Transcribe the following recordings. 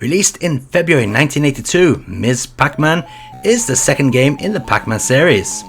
Released in February 1982, Ms. Pac-Man is the second game in the Pac-Man series.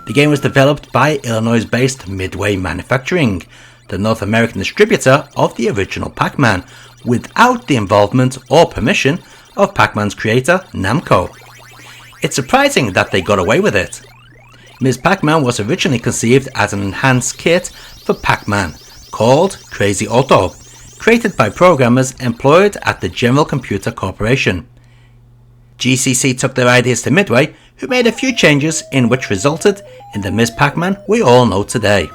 The game was developed by Illinois-based Midway Manufacturing, the North American distributor of the original Pac-Man, without the involvement or permission of Pac-Man's creator, Namco. It's surprising that they got away with it. Ms. Pac-Man was originally conceived as an enhanced kit for Pac-Man, called Crazy Auto, created by programmers employed at the General Computer Corporation. GCC took their ideas to Midway, who made a few changes in which resulted in the Ms. Pac-Man we all know today.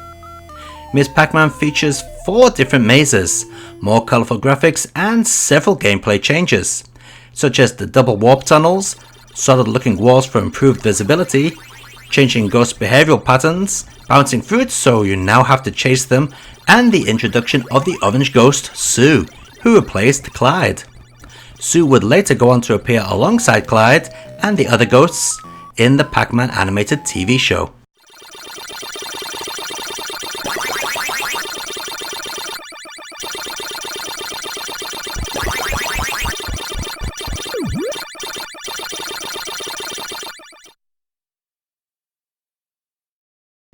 Ms. Pac-Man features 4 different mazes, more colourful graphics and several gameplay changes, such as the double warp tunnels, solid looking walls for improved visibility, changing ghost behavioural patterns, bouncing fruit so you now have to chase them, and the introduction of the orange ghost, Sue, who replaced Clyde. Sue would later go on to appear alongside Clyde and the other ghosts in the Pac-Man animated TV show.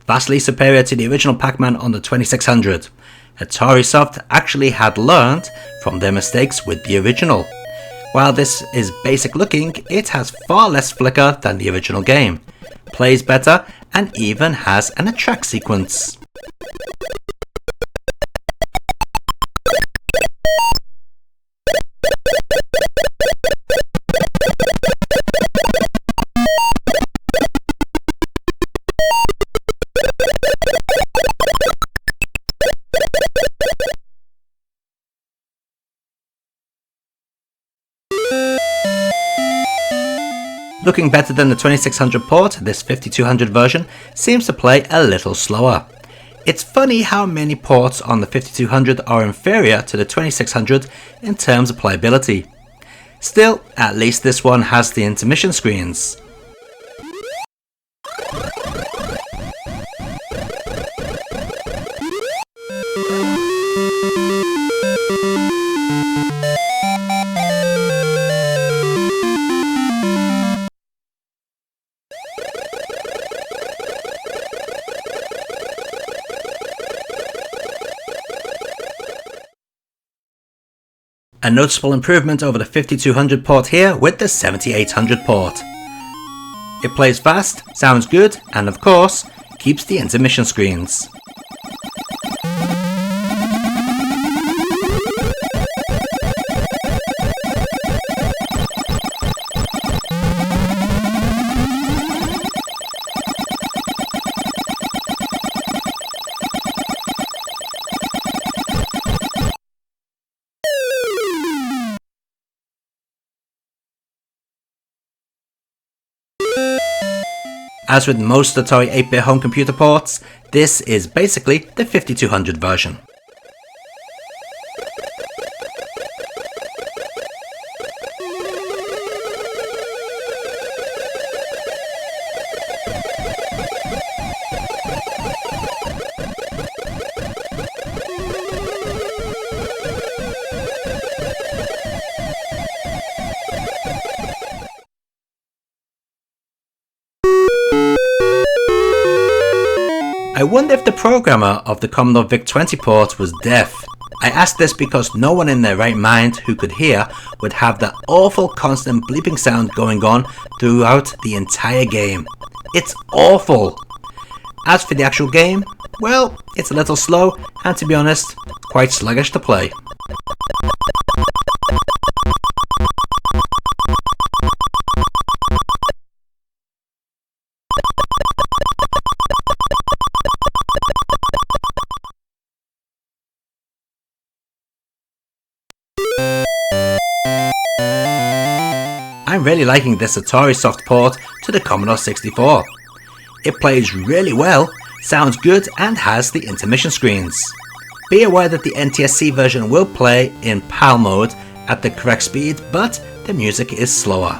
Vastly superior to the original Pac-Man on the 2600, Atari Soft actually had learned from their mistakes with the original. While this is basic looking, it has far less flicker than the original game, plays better, and even has an attract sequence. Looking better than the 2600 port, this 5200 version seems to play a little slower. It's funny how many ports on the 5200 are inferior to the 2600 in terms of playability. Still, at least this one has the intermission screens. A noticeable improvement over the 5200 port here with the 7800 port. It plays fast, sounds good, and of course, keeps the intermission screens. As with most Atari 8-bit home computer ports, this is basically the 5200 version. I wonder if the programmer of the Commodore Vic-20 port was deaf. I ask this because no one in their right mind who could hear would have that awful constant bleeping sound going on throughout the entire game. It's awful! As for the actual game, well, it's a little slow and, to be honest, quite sluggish to play. I'm really liking this Atari Soft port to the Commodore 64. It plays really well, sounds good, and has the intermission screens. Be aware that the NTSC version will play in PAL mode at the correct speed, but the music is slower.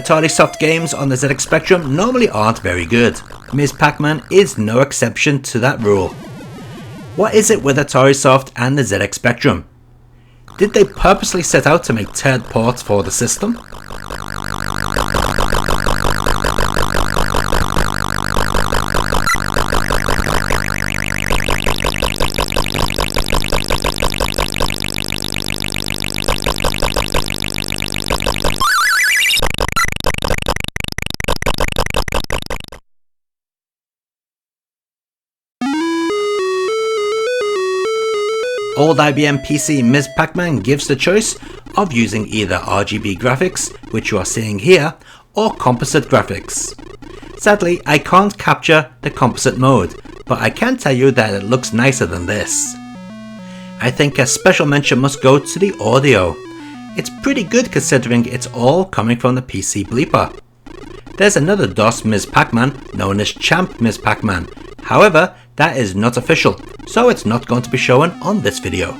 Atari Soft games on the ZX Spectrum normally aren't very good. Ms. Pac-Man is no exception to that rule. What is it with Atari Soft and the ZX Spectrum? Did they purposely set out to make turd ports for the system? Old IBM PC Ms. Pac-Man gives the choice of using either RGB graphics, which you are seeing here, or composite graphics. Sadly, I can't capture the composite mode, but I can tell you that it looks nicer than this. I think a special mention must go to the audio. It's pretty good considering it's all coming from the PC bleeper. There's another DOS Ms. Pac-Man known as Champ Ms. Pac-Man. However, that is not official, so it's not going to be shown on this video.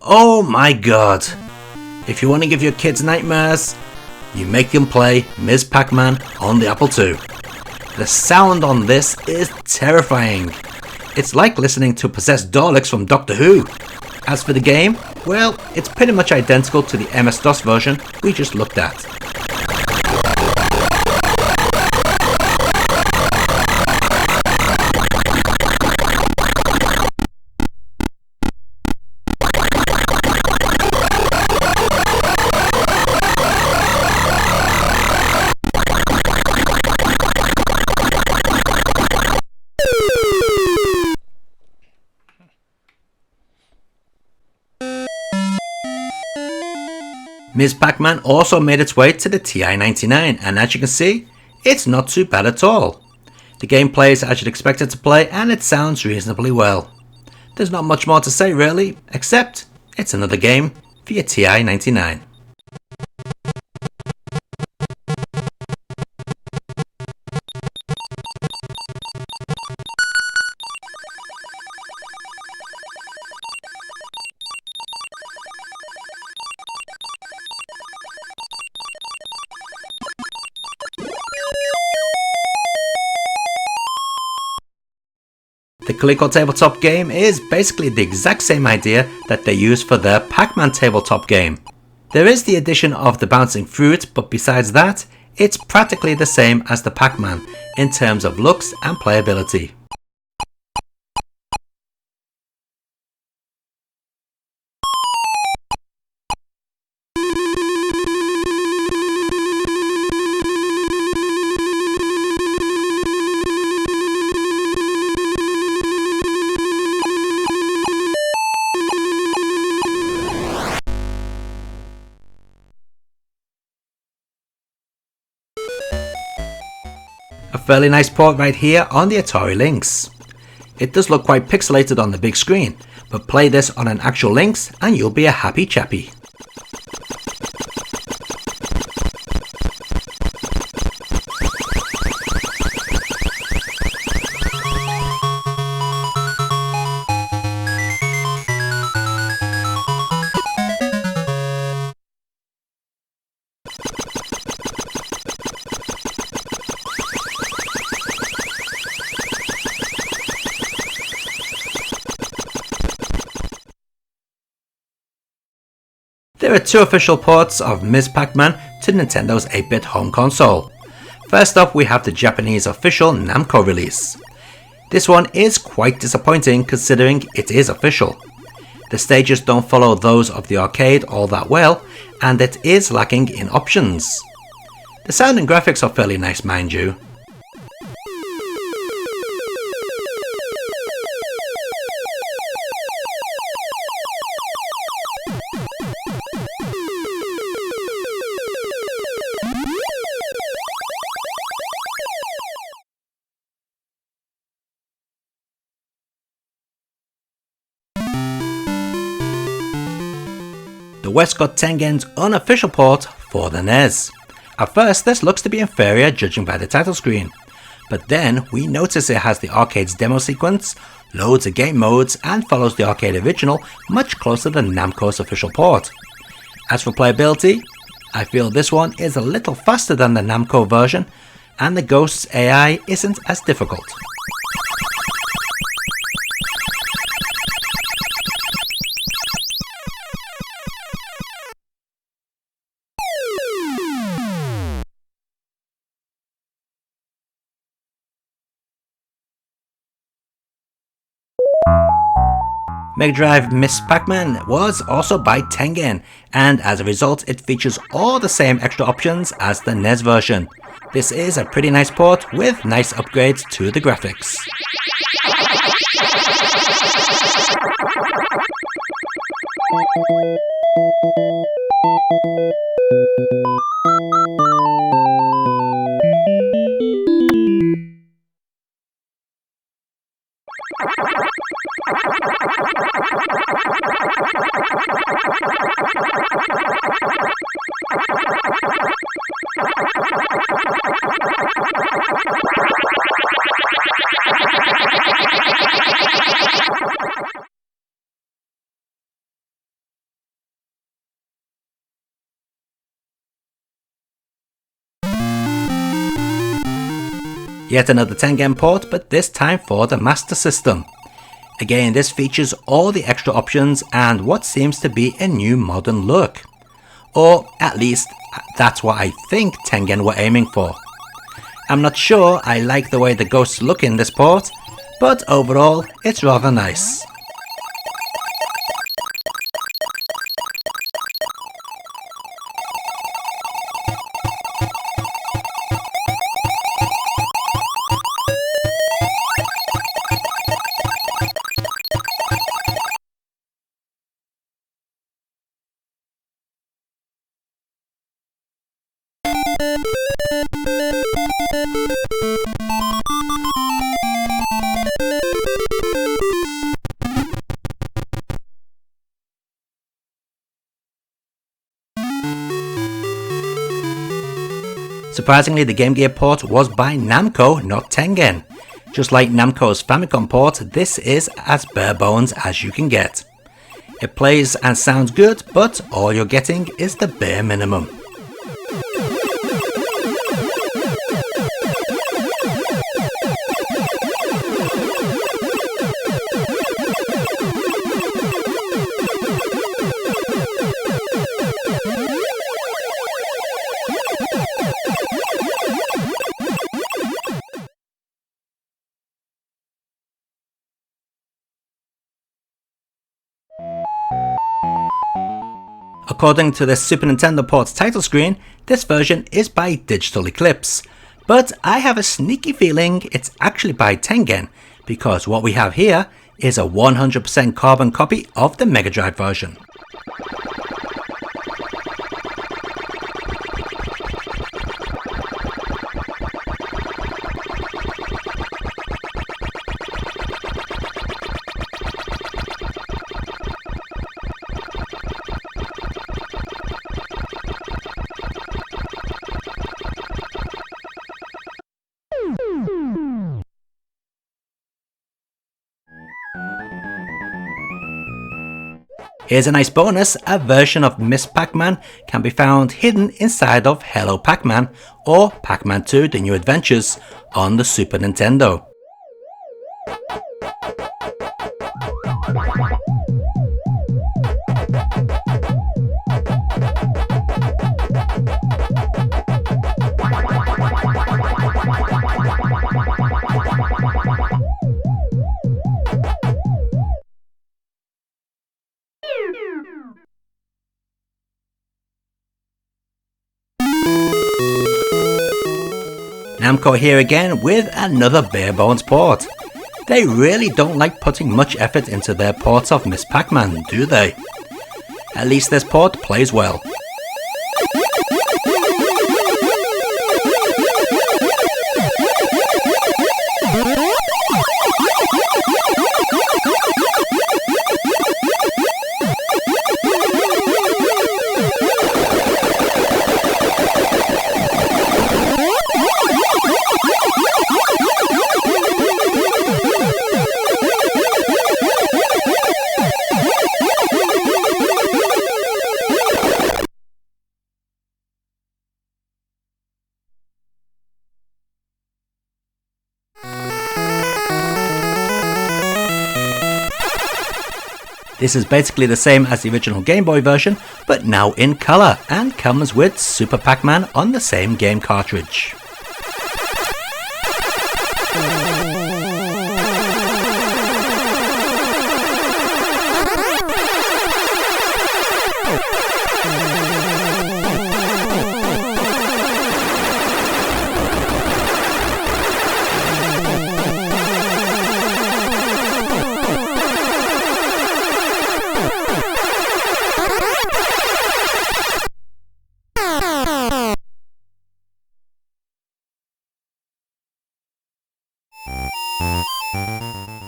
Oh my god! If you want to give your kids nightmares, you make them play Ms. Pac-Man on the Apple II. The sound on this is terrifying. It's like listening to possessed Daleks from Doctor Who. As for the game, well, it's pretty much identical to the MS-DOS version we just looked at. Ms. Pac-Man also made its way to the TI-99, and as you can see, it's not too bad at all. The game plays as you'd expect it to play, and it sounds reasonably well. There's not much more to say really, except it's another game for your TI-99. The Coleco tabletop game is basically the exact same idea that they used for their Pac-Man tabletop game. There is the addition of the bouncing fruit, but besides that, it's practically the same as the Pac-Man in terms of looks and playability. A fairly nice port right here on the Atari Lynx. It does look quite pixelated on the big screen, but play this on an actual Lynx and you'll be a happy chappy. There are two official ports of Ms. Pac-Man to Nintendo's 8-bit home console. First up we have the Japanese official Namco release. This one is quite disappointing considering it is official. The stages don't follow those of the arcade all that well, and it is lacking in options. The sound and graphics are fairly nice, mind you. West got Tengen's unofficial port for the NES. At first this looks to be inferior judging by the title screen, but then we notice it has the arcade's demo sequence, loads of game modes and follows the arcade original much closer than Namco's official port. As for playability, I feel this one is a little faster than the Namco version and the Ghost's AI isn't as difficult. Mega Drive Miss Pac-Man was also by Tengen, and as a result it features all the same extra options as the NES version. This is a pretty nice port with nice upgrades to the graphics. Yet another Tengen port, but this time for the Master System. Again, this features all the extra options and what seems to be a new modern look. Or at least, that's what I think Tengen were aiming for. I'm not sure I like the way the ghosts look in this port, but overall, it's rather nice. Surprisingly, the Game Gear port was by Namco, not Tengen. Just like Namco's Famicom port, this is as bare bones as you can get. It plays and sounds good, but all you're getting is the bare minimum. According to the Super Nintendo port's title screen, this version is by Digital Eclipse, but I have a sneaky feeling it's actually by Tengen, because what we have here is a 100% carbon copy of the Mega Drive version. Here's a nice bonus, a version of Miss Pac-Man can be found hidden inside of Hello Pac-Man or Pac-Man 2 The New Adventures on the Super Nintendo. Namco here again with another bare bones port. They really don't like putting much effort into their ports of Miss Pac-Man, do they? At least this port plays well. This is basically the same as the original Game Boy version, but now in colour, and comes with Super Pac-Man on the same game cartridge.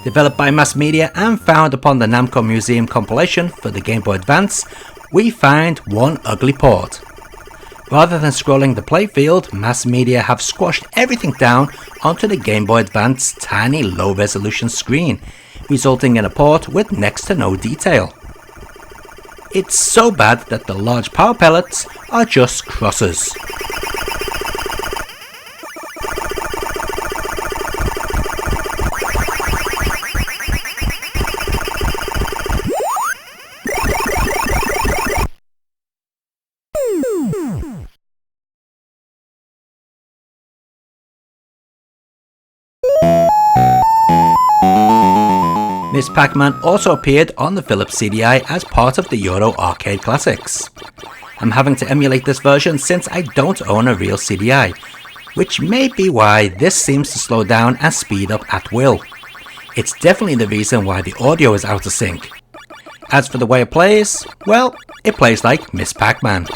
Developed by Mass Media and found upon the Namco Museum compilation for the Game Boy Advance, we find one ugly port. Rather than scrolling the playfield, Mass Media have squashed everything down onto the Game Boy Advance tiny low resolution screen, resulting in a port with next to no detail. It's so bad that the large power pellets are just crosses. Ms. Pac-Man also appeared on the Phillips CDi as part of the Euro Arcade Classics. I'm having to emulate this version since I don't own a real CDi, which may be why this seems to slow down and speed up at will. It's definitely the reason why the audio is out of sync. As for the way it plays, well, it plays like Ms. Pac-Man.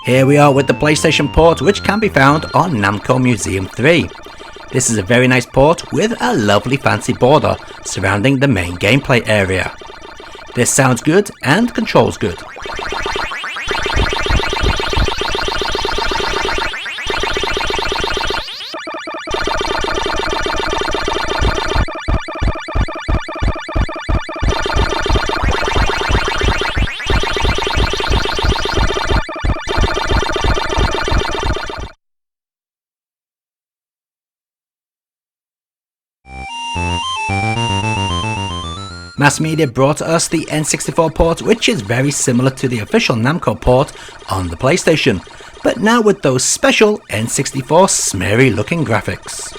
Here we are with the PlayStation port, which can be found on Namco Museum 3. This is a very nice port with a lovely fancy border surrounding the main gameplay area. This sounds good and controls good. Mass Media brought us the N64 port, which is very similar to the official Namco port on the PlayStation, but now with those special N64 smeary looking graphics.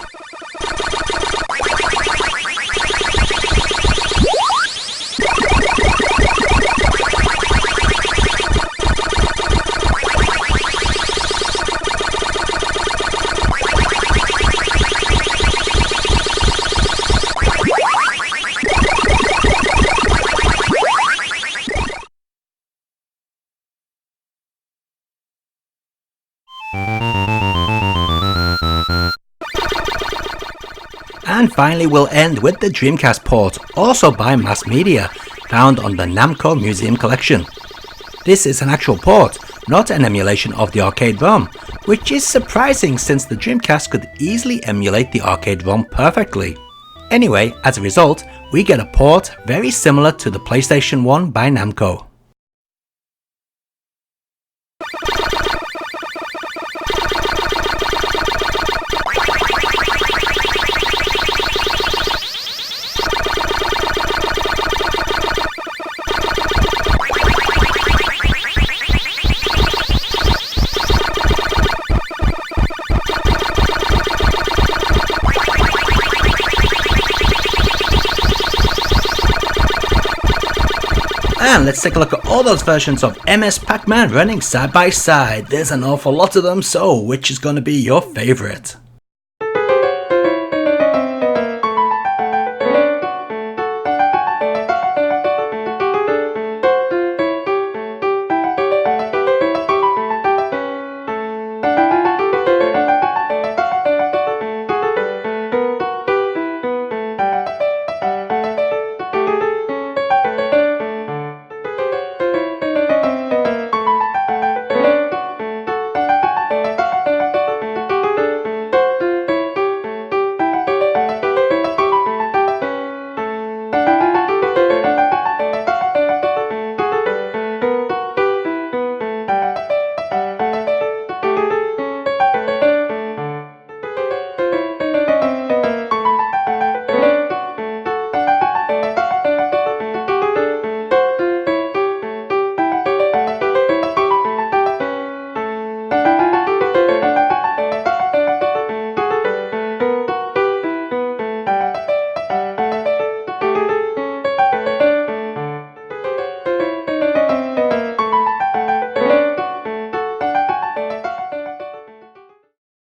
And finally we'll end with the Dreamcast port, also by Mass Media, found on the Namco Museum collection. This is an actual port, not an emulation of the arcade ROM, which is surprising since the Dreamcast could easily emulate the arcade ROM perfectly. Anyway, as a result, we get a port very similar to the PlayStation 1 by Namco. And let's take a look at all those versions of MS Pac-Man running side by side. There's an awful lot of them, so which is going to be your favourite?